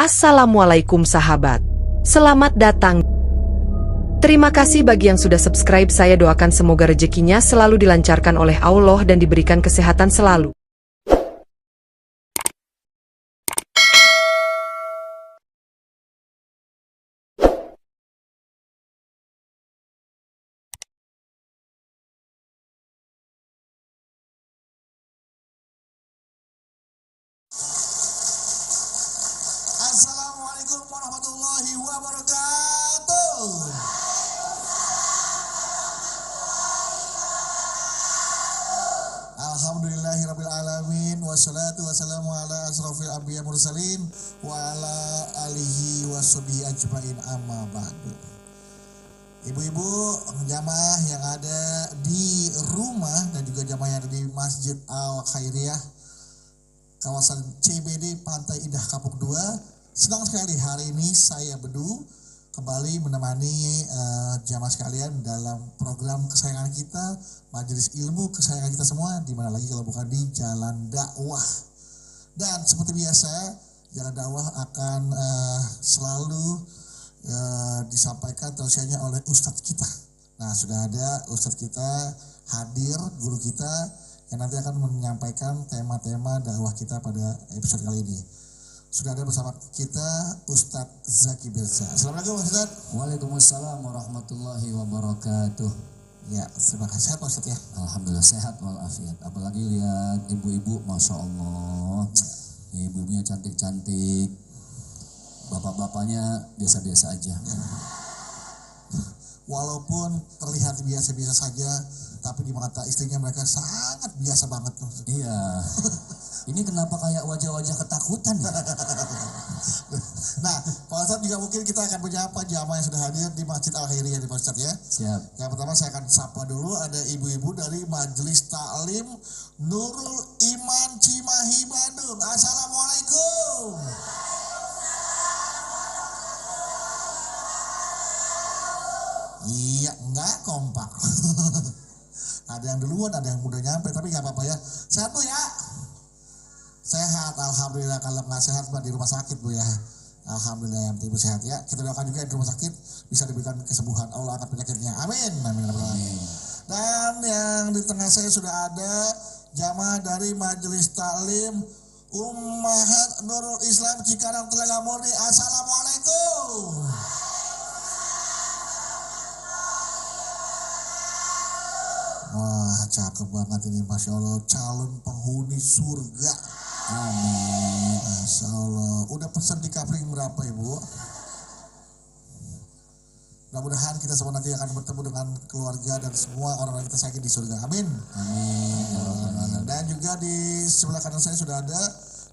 Assalamualaikum sahabat. Selamat datang. Terima kasih bagi yang sudah subscribe. Saya doakan semoga rezekinya selalu dilancarkan oleh Allah dan diberikan kesehatan selalu. Assalamualaikum warahmatullahi wabarakatuh. Alhamdulillahirabbil alamin wassalatu wassalamu ala asrofil anbiya mursalin wa ala alihi washabihi ajmain amma ba'du. Ibu-ibu jamaah yang ada di rumah dan juga jamaah yang ada di Masjid Al Khairiyah kawasan CBD Pantai Indah Kapuk 2, senang sekali hari ini saya Bedu kembali menemani jamaah sekalian dalam program kesayangan kita, majelis ilmu kesayangan kita semua, di mana lagi kalau bukan di Jalan Dakwah. Dan seperti biasa, Jalan Dakwah akan selalu disampaikan tausiahnya oleh ustadz kita. Nah, sudah ada ustadz kita hadir, guru kita yang nanti akan menyampaikan tema-tema dakwah kita pada episode kali ini. Sudah ada bersama kita Ustadz Zaki Birza. Assalamualaikum Ustadz. Waalaikumsalam warahmatullahi wabarakatuh. Ya, terima kasih. Sehat Ustadz ya? Alhamdulillah sehat walafiat. Apalagi lihat ibu-ibu, Masya Allah. Ibu-ibunya cantik-cantik. Bapak-bapaknya biasa-biasa aja. Walaupun terlihat biasa-biasa saja, tapi di mata istrinya mereka sangat biasa banget tuh. Iya. Ini kenapa kayak wajah-wajah ketakutan ya? Nah, Pak Ustadz juga mungkin kita akan menyapa jamaah yang sudah hadir di Masjid Al Khairiyah di Pak Ustadz ya. Siap. Yang pertama saya akan sapa dulu, ada ibu-ibu dari Majelis Ta'lim Nurul Iman Cimahi Bandung. Assalamualaikum. Iya, enggak kompak. Ada yang duluan, ada yang udah nyampe, tapi nggak apa-apa ya. Sehat Bu ya? Sehat, alhamdulillah. Kalau nggak sehat di rumah sakit Bu ya. Alhamdulillah yang ibu sehat ya. Kita doakan juga di rumah sakit bisa diberikan kesembuhan, Allah angkat penyakitnya. Amin. Amin. Amin. Dan yang di tengah saya sudah ada jamaah dari Majelis Ta'lim Ummahat Nurul Islam Cikarang Telaga Murni. Assalamualaikum. Wah, cakep banget ini, Masya Allah, calon penghuni surga. Amin. Masya Allah. Udah pesen di kafling berapa Ibu? Mudah-mudahan kita semua nanti akan bertemu dengan keluarga dan semua orang yang kita sayangi di surga. Amin. Amin. Dan juga di sebelah kanan saya sudah ada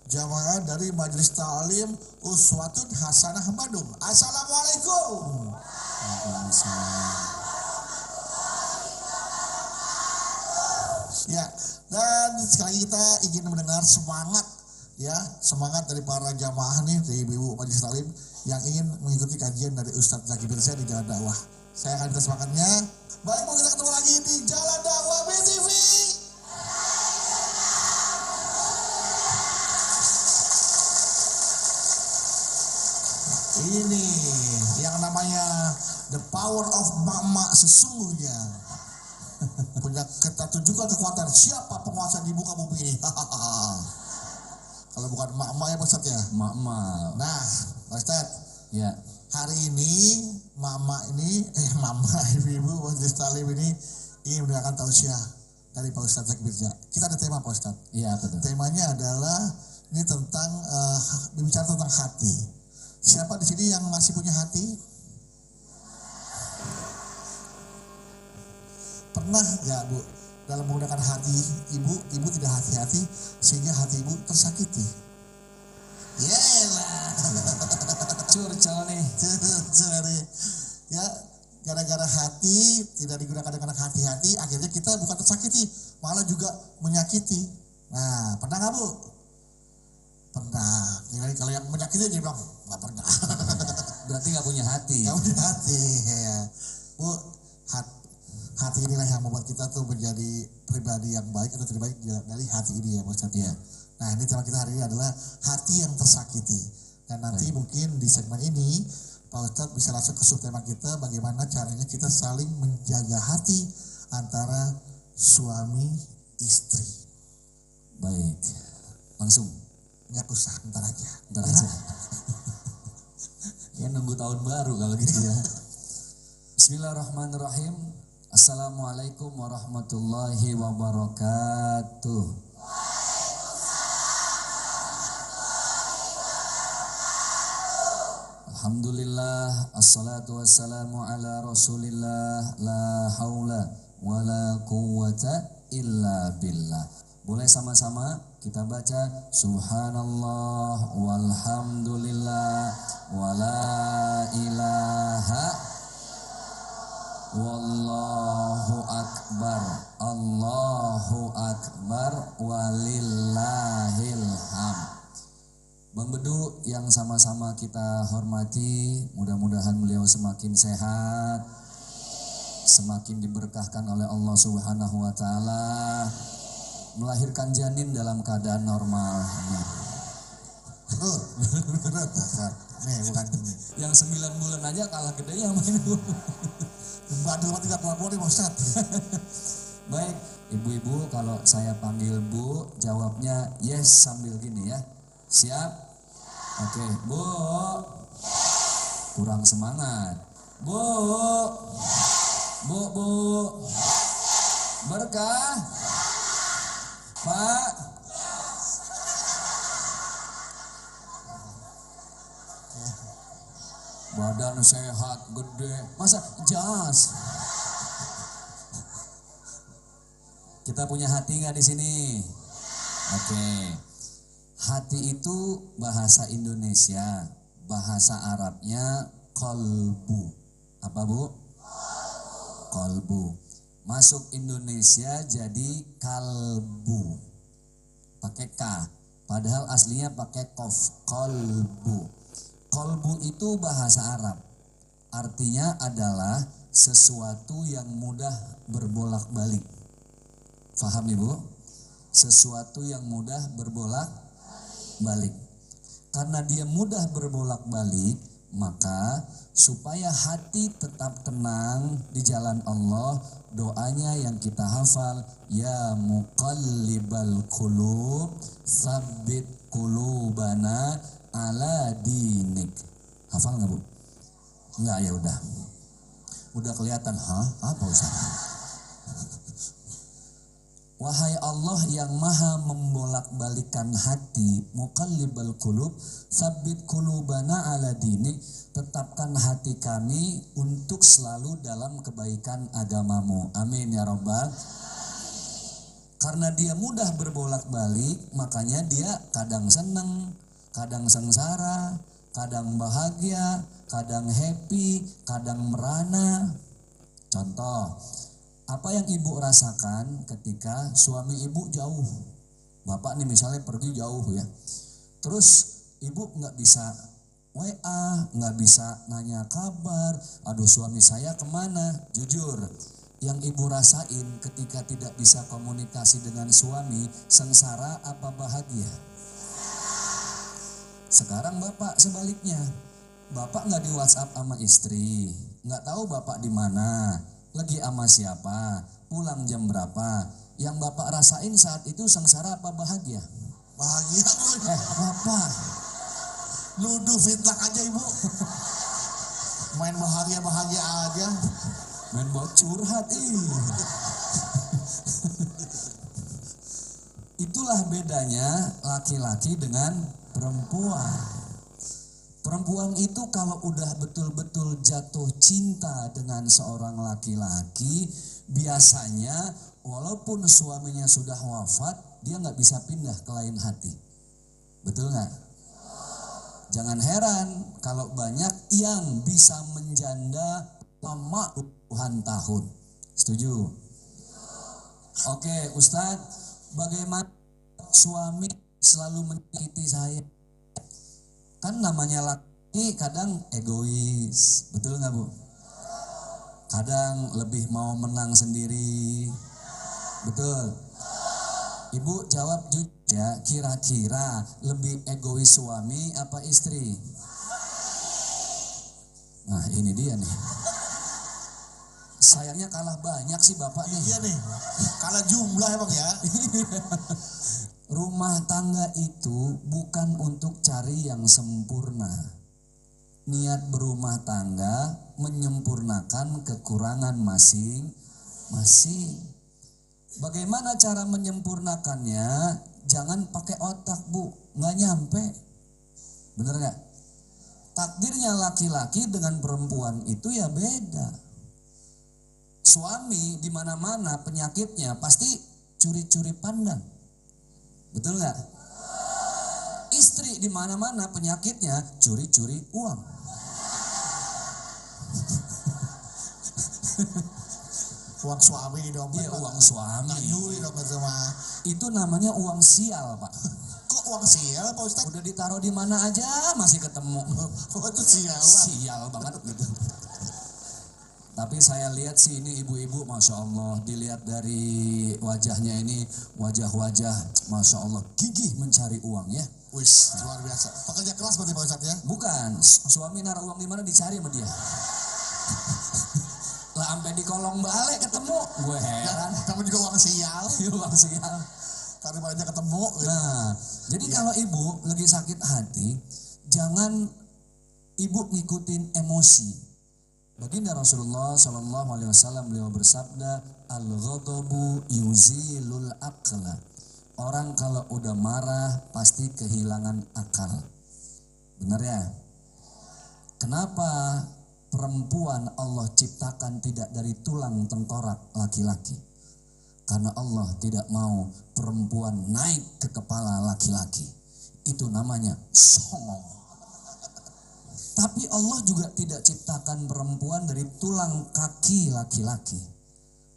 jamaah dari Majelis Ta'lim Uswatun Hasanah Bandung. Assalamualaikum. Waalaikumsalam. Ya, dan sekali kita ingin mendengar semangat ya, semangat dari para jamaah nih, dari ibu-ibu Majelis Ta'lim yang ingin mengikuti kajian dari Ustadz Zaki Birza di Jalan Dakwah. Saya akan minta semangatnya. Baik Bu, kita ketemu lagi di Jalan Dakwah BTV. Ini yang namanya the power of mama sesungguhnya. Punya kita tunjukkan kekuatan siapa penguasa di muka bumi ini. Kalau bukan emak-emak ya Pak Ustadz ya. Emak-emak. Nah Pak Ustadz, Ya. hari ini mama ibu-ibu Majelis Ta'lim ini ingin mendengarkan tausiah dari Pak Ustadz Zaki Birza. Kita ada tema Pak Ustadz. Iya betul. Temanya adalah ini tentang berbicara tentang hati. Siapa di sini yang masih punya hati? Pernah nggak Bu dalam menggunakan hati ibu tidak hati-hati sehingga hati ibu tersakiti? Yelah. Curcol nih. Ya, gara-gara hati tidak digunakan dengan hati-hati, akhirnya kita bukan tersakiti, malah juga menyakiti. Nah, pernah nggak Bu? Pernah. Jadi kalau yang menyakiti dia bilang nggak pernah. Berarti nggak punya hati. Nggak punya hati. Ya. Bu, hati inilah yang membuat kita tuh menjadi pribadi yang baik atau tidak baik dari hati ini ya Pak Ustadz. Ya. Nah, ini tema kita hari ini adalah hati yang tersakiti. Dan nanti mungkin di segmen ini Pak Ustadz bisa langsung ke subtema kita, bagaimana caranya kita saling menjaga hati antara suami istri. Baik, langsung. Nggak usah, ntar aja. Ntar aja. Ya nunggu tahun baru kalau gitu ya. Bismillahirrahmanirrahim. Assalamualaikum warahmatullahi wabarakatuh. Alhamdulillah, assalatu wassalamu ala rasulillah, la haula wa la quwwata illa billah. Boleh sama-sama kita baca subhanallah walhamdulillah wa la ilaha wallahu akbar, Allahu akbar walillahil hamd. Bang Bedu yang sama-sama kita hormati, mudah-mudahan beliau semakin sehat, semakin diberkahkan oleh Allah Subhanahu wa taala, melahirkan janin dalam keadaan normal. Nih bukan ini. Yang 9 bulan aja kalah gedenya sama ibu. Bandel mati gak tua-tua nih Ustaz. Baik, ibu-ibu kalau saya panggil Bu, jawabnya yes sambil gini ya. Siap? Oke, Bu. Kurang semangat. Bu. Bu. Berkah. Pak. Badan sehat, gede. Masa jas? Kita punya hati nggak di sini? Oke. Hati itu bahasa Indonesia, bahasa Arabnya kolbu. Apa Bu? Kolbu. Masuk Indonesia jadi kalbu. Pakai K. Padahal aslinya pakai kof. Kolbu. Kolbu itu bahasa Arab. Artinya adalah sesuatu yang mudah berbolak-balik. Faham Ibu? Sesuatu yang mudah berbolak-balik. Karena dia mudah berbolak-balik, maka supaya hati tetap tenang di jalan Allah, doanya yang kita hafal, ya muqallibal qulub tsabbit qulubana ala dinik. Hafal nggak Bu? Nggak, ya udah kelihatan. Apa Ustaz? Wahai Allah yang maha membolak-balikan hati, muqallibal qulub tsabbit qulubana ala dinik, tetapkan hati kami untuk selalu dalam kebaikan agamamu. Amin ya rabbal. Karena dia mudah berbolak-balik, makanya dia kadang seneng, kadang sengsara, kadang bahagia, kadang happy, kadang merana. Contoh, apa yang ibu rasakan ketika suami ibu jauh? Bapak nih misalnya pergi jauh ya. Terus ibu nggak bisa WA, nggak bisa nanya kabar. Aduh suami saya kemana? Jujur, yang ibu rasain ketika tidak bisa komunikasi dengan suami, sengsara apa bahagia? Sekarang bapak sebaliknya. Bapak nggak di WhatsApp sama istri, nggak tahu bapak di mana, lagi sama siapa, pulang jam berapa. Yang bapak rasain saat itu sengsara apa bahagia? Bahagia. Bapak Nuduh fitnah aja ibu. Main bahagia aja. main buat curhat Itulah bedanya laki-laki dengan perempuan. Perempuan itu kalau udah betul-betul jatuh cinta dengan seorang laki-laki, biasanya walaupun suaminya sudah wafat, dia nggak bisa pindah ke lain hati. Betul nggak? Jangan heran kalau banyak yang bisa menjanda lama puluhan tahun. Setuju? Oke, Ustadz, bagaimana suami selalu menyakiti saya? Kan namanya laki kadang egois, betul nggak Bu? Kadang lebih mau menang sendiri, betul? Ibu jawab jujur ya, kira-kira lebih egois suami apa istri? Nah ini dia nih. Sayangnya kalah banyak sih bapak nih. Iya nih, kalah jumlah emang ya. Rumah tangga itu bukan untuk cari yang sempurna. Niat berumah tangga menyempurnakan kekurangan masing-masing. Bagaimana cara menyempurnakannya? Jangan pakai otak bu, nggak nyampe. Bener nggak? Takdirnya laki-laki dengan perempuan itu ya beda. Suami di mana-mana penyakitnya pasti curi-curi pandang. Betul nggak? Istri di mana-mana penyakitnya curi-curi uang. Uang suami di dompet. Iya, uang suami. Nyuri dompet sama. Itu namanya uang sial, Pak. Kok uang sial Pak Ustadz? Udah ditaruh di mana aja masih ketemu. Oh itu sial Pak. Sial banget gitu. Tapi saya lihat sih ini ibu-ibu, Masya Allah, dilihat dari wajahnya ini, wajah-wajah, Masya Allah, gigih mencari uang ya. Wis, luar biasa. Pekerja keras berarti Pak Ustadz ya? Bukan, suami naruh uang di mana dicari sama dia. Lah sampai di kolong balik ketemu, gue heran. Kamu juga uang sial. Uang sial. Tadi aja ketemu. Gitu. Nah, jadi kalau ibu lagi sakit hati, jangan ibu ngikutin emosi. Baginda Rasulullah Shallallahu Alaihi Wasallam beliau bersabda, al-ghadabu yuzilul aqla. Orang kalau udah marah pasti kehilangan akal. Benar ya? Kenapa perempuan Allah ciptakan tidak dari tulang tengkorak laki-laki? Karena Allah tidak mau perempuan naik ke kepala laki-laki. Itu namanya songong. Tapi Allah juga tidak ciptakan perempuan dari tulang kaki laki-laki.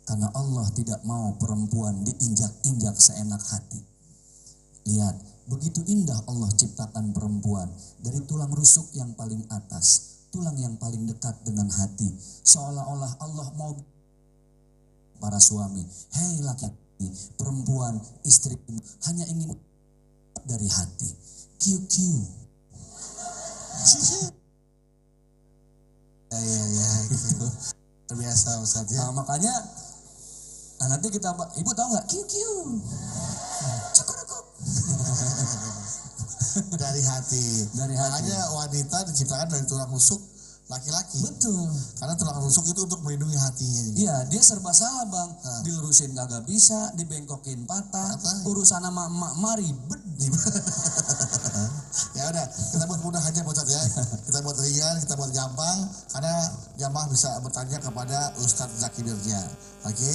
Karena Allah tidak mau perempuan diinjak-injak seenak hati. Lihat, begitu indah Allah ciptakan perempuan dari tulang rusuk yang paling atas, tulang yang paling dekat dengan hati. Seolah-olah Allah mau para suami, hei laki-laki, perempuan, istri, hanya ingin dari hati. QQ. Ya, gitu. Terbiasa Ustaz ya. Nah, makanya nanti kita, ibu tahu nggak QQ? Cukup. Dari hati. Dari hati. Makanya wanita diciptakan dari tulang rusuk laki-laki. Betul. Karena tulang rusuk itu untuk melindungi hatinya. Iya, dia serba salah bang. Dilurusin kagak bisa, dibengkokin patah. Urusan sama emak ribet. Ya udah, kita buat mudah aja Ustaz ya. Kita buat ringan, kita buat gampang. Karena jamaah bisa bertanya kepada Ustadz Zaki Birja. Oke,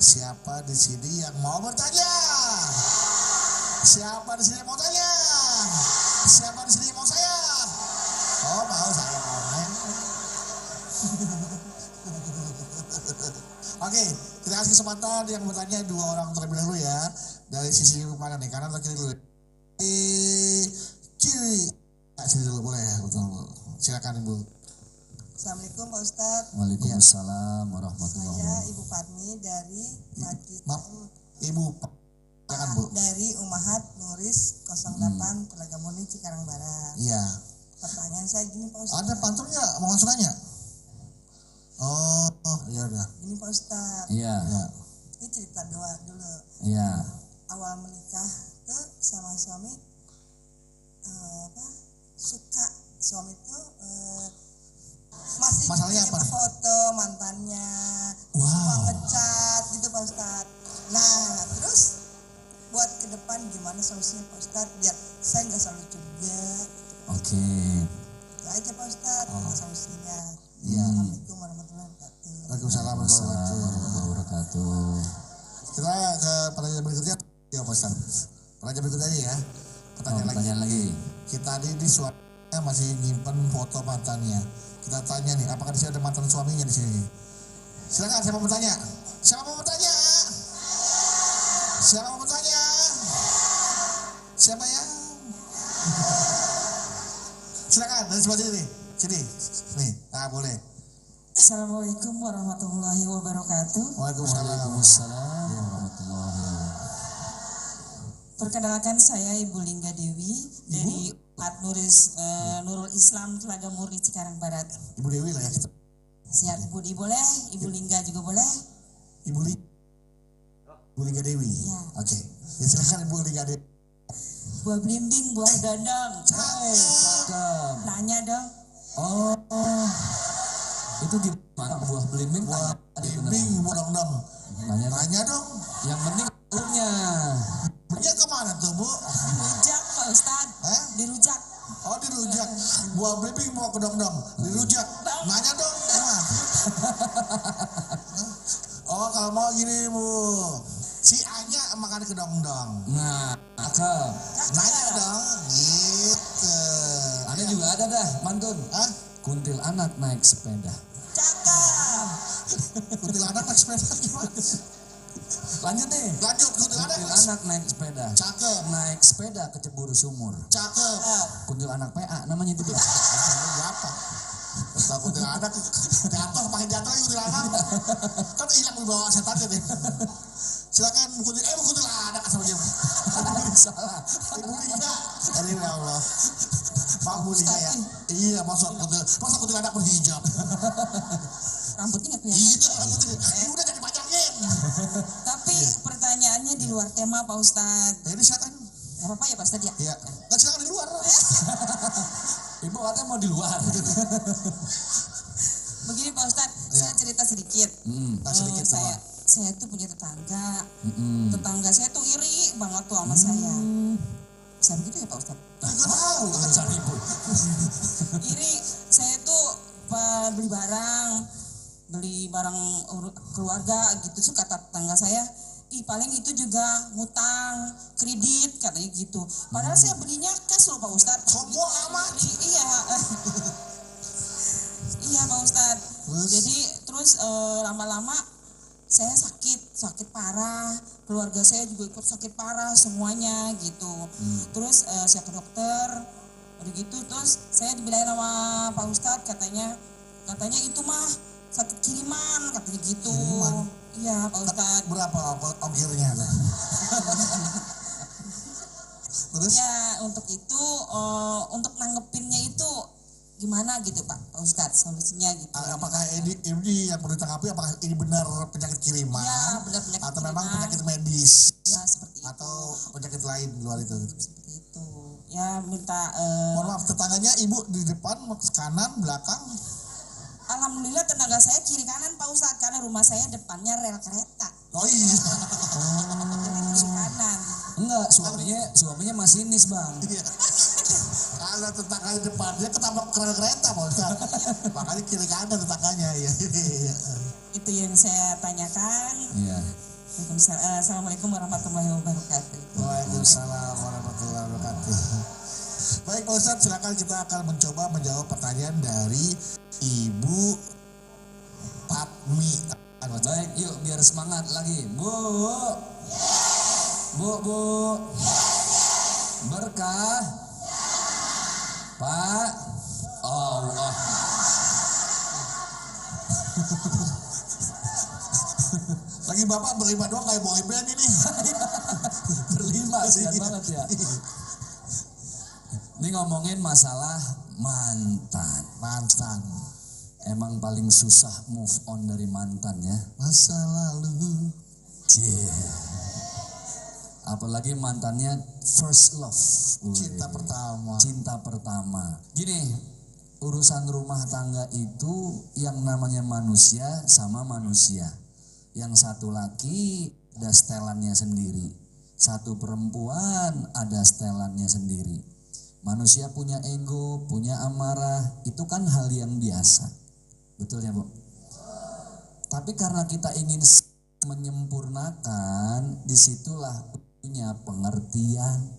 siapa di sini yang mau bertanya? Siapa di sini mau tanya? Siapa di sini mau saya? Oh mau saya mau main. Oke, kita kasih kesempatan yang bertanya dua orang terlebih dahulu ya. Dari sisi mana nih, kanan atau kiri dulu? Kiri. Sini dulu boleh ya, betul. Silakan Ibu. Assalamualaikum Pak Ustadz. Waalaikumsalam warahmatullahi Saya wabarakatuh. Ibu Fatmi dari Maaf, Ibu. Silakan Bu. dari Umahat Nuris 08 Telaga Murni Cikarang Barat. Iya. Pertanyaan saya gini Pak Ustadz. Ada pantun nggak? Mau langsung nanya? Oh, ya udah. Gini Pak Ustadz. Iya, Ya. Ini cerita doa dulu. iya. Awal menikah tuh sama suami suka suami tuh masih Masalahnya bikin apa? foto mantannya, Wow. suka ngecat gitu Pak Ustadz. Nah terus buat ke depan gimana solusinya Pak Ustadz biar saya nggak selalu curiga. Oke. Itu aja Pak Ustadz solusinya. Iya. Assalamualaikum warahmatullahi wabarakatuh. Waalaikumsalam Warahmatullahi wabarakatuh. Kita ke pertanyaan berikutnya. Ya Pak Ustaz. Pertanyaan berikutnya aja ya. Pertanyaan lagi. Kita di suaminya masih nyimpen foto mantannya. Kita tanya nih, apakah di sini ada mantan suaminya di sini? Silakan, siapa mau bertanya? Siapa mau bertanya? Siapa mau bertanya? Siapa ya? Silakan dari sebelah sini nih. Sini. Nih, boleh. Assalamualaikum warahmatullahi wabarakatuh. Waalaikumsalam. Waalaikumsalam warahmatullahi wabarakatuh. Perkenalkan saya Ibu Lingga Dewi dari Nurul Islam Telaga Murni Cikarang Barat. Ibu Dewi lah ya. Siap Budi boleh, Ibu Lingga juga boleh. Ibu Lingga Dewi. Ya. Oke. Ya, silakan Ibu Lingga Dewi. Buah belimbing, buah dandang. Cakep. Nanya dong. Oh, itu gimana buah belimbing? Buah belimbing, buah dong. Nanya dong. Yang penting telurnya. Belinya kemana tuh, Bu? Dirujak Pak Ustadz. Dirujak. Oh, dirujak. Buah belimbing mau ke dong. Dirujak. Nanya dong. Nah. Oh, kalau mau gini, Bu. Si Anya makan ke dong. Nah, cakep. Nanya dong. Gitu. Ada juga ada dah, mantun. Kuntilanak naik sepeda. Cakep. Kuntilanak naik sepeda gimana? Lanjut nih. Kuntilanak naik sepeda. Cakep. Naik sepeda ke Ceburu Sumur. Cakep. Kuntilanak PA namanya itu. Berapa? Kalau kuntilanak jatuh pakai jatuh lagi kuntilanak. Kan hilang dibawa setannya deh. Silakan kuntilanak sama dia. Salah. Ibu Lingga. Aduh ya Allah. Pak Bu Lingga ya. Iya, masa kuntilanak berhijab. Rambutnya nggak kelihatan. Iya, rambutnya. Udah jadi panjangin. Tapi pertanyaannya di luar tema Pak Ustadz. Jadi silakan. Gak apa-apa ya Pak Ustadz ya? Iya. Kan silakan di luar. Ibu katanya mau di luar. Begini Pak Ustadz, saya cerita sedikit. Sedikit Saya tuh punya tetangga. Tetangga saya tuh iri banget tuh sama saya. Bisa begitu ya Pak Ustadz? Enggak tahu. Cari ibu. Iri, saya tuh beli barang keluarga gitu. So kata tetangga saya, paling itu juga ngutang, kredit katanya gitu. Padahal saya belinya cash loh Pak Ustadz. Sombong amat. Iya. Iya Pak Ustadz. Jadi terus lama-lama saya sakit parah, keluarga saya juga ikut sakit parah semuanya gitu. Terus saya ke dokter, udah gitu terus saya dibilangin sama Pak Ustadz katanya itu mah sakit kiriman katanya gitu. Iya Pak Ustadz. Berapa ongkirnya? Terus? Ya untuk itu, untuk nanggepinnya itu gimana gitu Pak Ustadz solusinya gitu. Apakah ini yang perlu ditanggapi, apakah ini benar penyakit kiriman? Ya benar penyakit atau kiriman. memang penyakit medis? Ya seperti atau itu. penyakit lain di luar itu? Seperti itu. Ya minta. Mohon maaf, tetangganya ibu di depan, kanan, belakang? Alhamdulillah tetangga saya kiri kanan Pak Ustadz, karena rumah saya depannya rel kereta. Oh iya. Jadi kiri kanan. Enggak, suaminya masinis Bang. Iya. Kalau tetangganya depannya ketabrak kereta Pak Ustaz. Makanya kiri kanan tetangganya ya. Itu yang saya tanyakan. Iya. Assalamualaikum warahmatullahi wabarakatuh. Waalaikumsalam warahmatullahi wabarakatuh. Baik Pak Ustaz, silakan kita akan mencoba menjawab pertanyaan dari Ibu Patmi. Baik, yuk biar semangat lagi. Bu. Berkah. Pak. Allah. Lagi Bapak berlima doang kayak boy band ini. Berlima sih banget ya. Ini ngomongin masalah mantan. Emang paling susah move on dari mantan ya. Masa lalu. Apalagi mantannya first love. Cinta pertama. Gini, urusan rumah tangga itu yang namanya manusia sama manusia. Yang satu laki ada setelannya sendiri. Satu perempuan ada setelannya sendiri. Manusia punya ego, punya amarah, itu kan hal yang biasa. Betul ya Bu? Tapi karena kita ingin menyempurnakan, disitulah punya pengertian.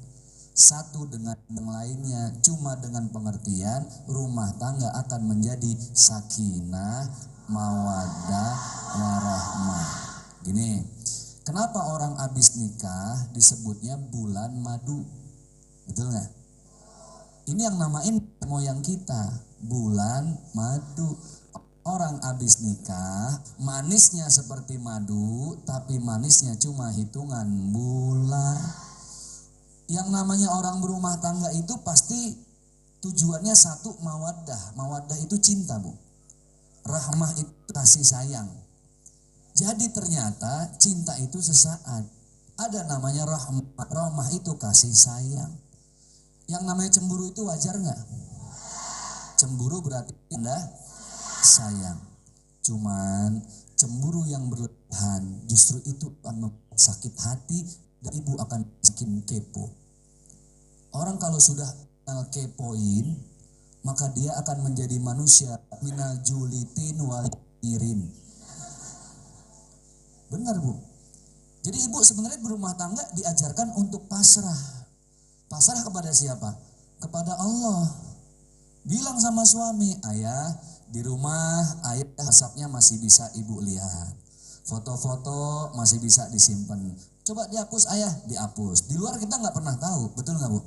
Satu dengan yang lainnya, cuma dengan pengertian rumah tangga akan menjadi sakinah, mawaddah, warahmah. Gini, kenapa orang habis nikah disebutnya bulan madu? Betul nggak? Ini yang namain moyang kita, bulan madu. Orang habis nikah, manisnya seperti madu, tapi manisnya cuma hitungan bulan. Yang namanya orang berumah tangga itu pasti tujuannya satu, mawaddah. Mawaddah itu cinta, Bu. Rahmah itu kasih sayang. Jadi ternyata cinta itu sesaat. Ada namanya rahmah. Rahmah itu kasih sayang. Yang namanya cemburu itu wajar nggak? Cemburu berarti Anda sayang. Cuman cemburu yang berlebihan justru itu akan membuat sakit hati dan ibu akan semakin kepo. Orang kalau sudah kenal kepoin, maka dia akan menjadi manusia minal julitin walirin. Benar, Bu. Jadi ibu sebenarnya berumah tangga diajarkan untuk pasrah. Pasrah kepada siapa? Kepada Allah. Bilang sama suami, ayah di rumah ayah asapnya masih bisa ibu lihat. Foto-foto masih bisa disimpan. Coba dihapus ayah, dihapus. Di luar kita nggak pernah tahu, betul nggak, Bu?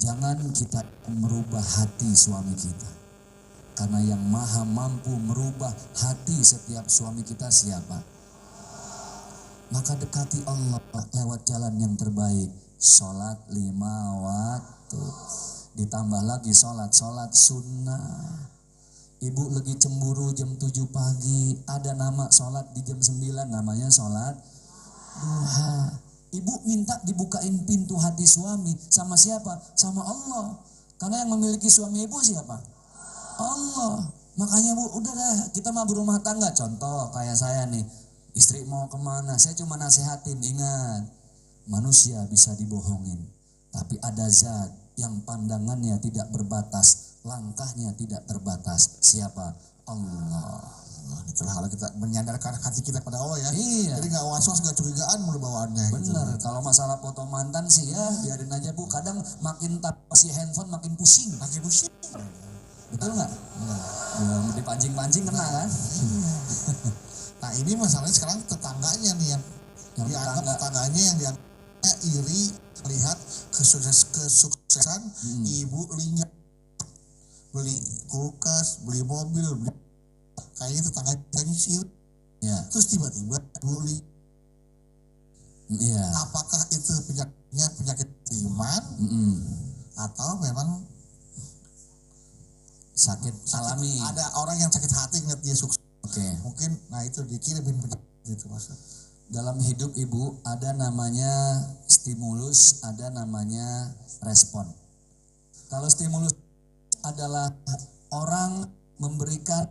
Jangan kita merubah hati suami kita. Karena yang maha mampu merubah hati setiap suami kita siapa? Maka dekati Allah lewat jalan yang terbaik. Sholat 5 waktu. Ditambah lagi sholat sunnah. Ibu lagi cemburu jam 7 pagi. Ada nama sholat di jam 9, namanya sholat duha. Ibu minta dibukain pintu hati suami. Sama siapa? Sama Allah. Karena yang memiliki suami ibu siapa? Allah. Makanya Bu, udah dah, kita mah berumah tangga. Contoh kayak saya nih, istri mau kemana, saya cuma nasehatin. Ingat, manusia bisa dibohongin. Tapi ada zat yang pandangannya tidak berbatas, langkahnya tidak terbatas. Siapa? Allah. Nah, itulah kalau kita menyadarkan hati kita pada Allah ya. Iya. Jadi nggak was-was, nggak curigaan mulu bawaannya. Bener, Gitu. kalau masalah foto mantan sih ya biarin aja Bu. Kadang makin si handphone makin pusing. Makin pusing. Betul nggak? Ya, dipancing-pancing kena kan? Nah ini masalahnya sekarang tetangganya nih yang dianggap tetangganya yang dianggap iri melihat kesuksesan ibu linya, beli kulkas, beli mobil, beli kayaknya tetangganya sih. Ya. Terus tiba-tiba ibu li. Iya. Apakah itu penyakit iman atau memang sakit alami? Ada orang yang sakit hati ngeliat dia sukses. Oke. Mungkin, nah itu dikirimin penyakit itu Mas. Dalam hidup ibu ada namanya stimulus, ada namanya respon. Kalau stimulus adalah orang memberikan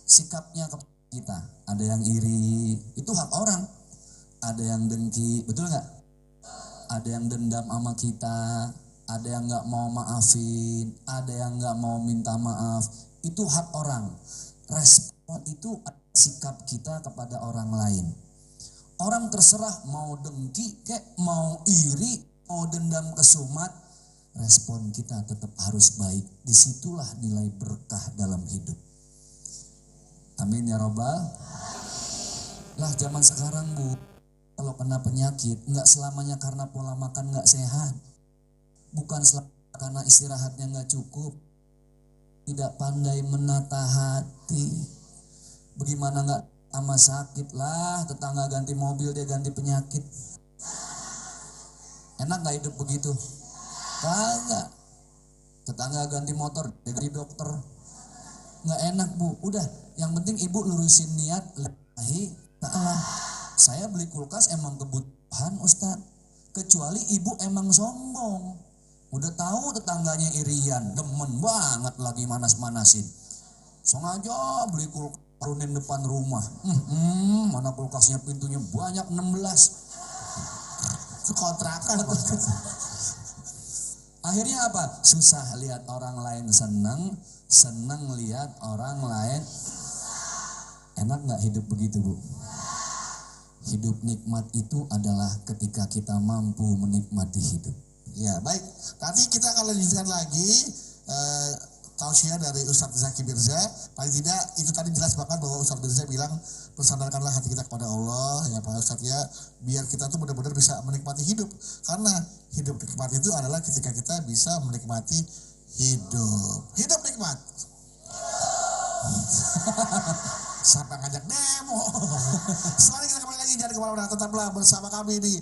sikapnya ke kita. Ada yang iri, itu hak orang. Ada yang dengki, betul nggak? Ada yang dendam sama kita, ada yang nggak mau maafin, ada yang nggak mau minta maaf. Itu hak orang. Respon itu sikap kita kepada orang lain. Orang terserah mau dengki, mau iri, mau dendam kesumat, respon kita tetap harus baik. Disitulah nilai berkah dalam hidup. Amin ya robbal. Lah zaman sekarang Bu, kalau kena penyakit, nggak selamanya karena pola makan nggak sehat, bukan karena istirahatnya nggak cukup, tidak pandai menata hati. Bagaimana nggak sama sakit lah, tetangga ganti mobil dia ganti penyakit. Enak nggak hidup begitu? Kagak. Tetangga ganti motor dia ganti dokter. Nggak enak Bu. Udah, yang penting ibu lurusin niat lillahi ta'ala. Saya beli kulkas emang kebutuhan Ustadz. Kecuali ibu emang sombong. Udah tahu tetangganya irian, demen banget lagi manas-manasin. Sengaja beli kulkas taruhin depan rumah. Mana kulkasnya pintunya banyak 16. Itu kontrakan. Akhirnya apa? Susah lihat orang lain senang, senang lihat orang lain. Enak nggak hidup begitu Bu? Hidup nikmat itu adalah ketika kita mampu menikmati hidup. Ya baik, nanti kita akan lanjutkan lagi tausiah dari Ustadz Zaki Mirza. Paling tidak itu tadi jelas banget bahwa Ustadz Mirza bilang bersandarkanlah hati kita kepada Allah ya Pak Ustadz ya, biar kita tuh benar-benar bisa menikmati hidup. Karena hidup nikmat itu adalah ketika kita bisa menikmati hidup. Hidup nikmat. Sampai ngajak demo. Selanjutnya kita kembali lagi, jangan kemana-mana, tetaplah bersama kami di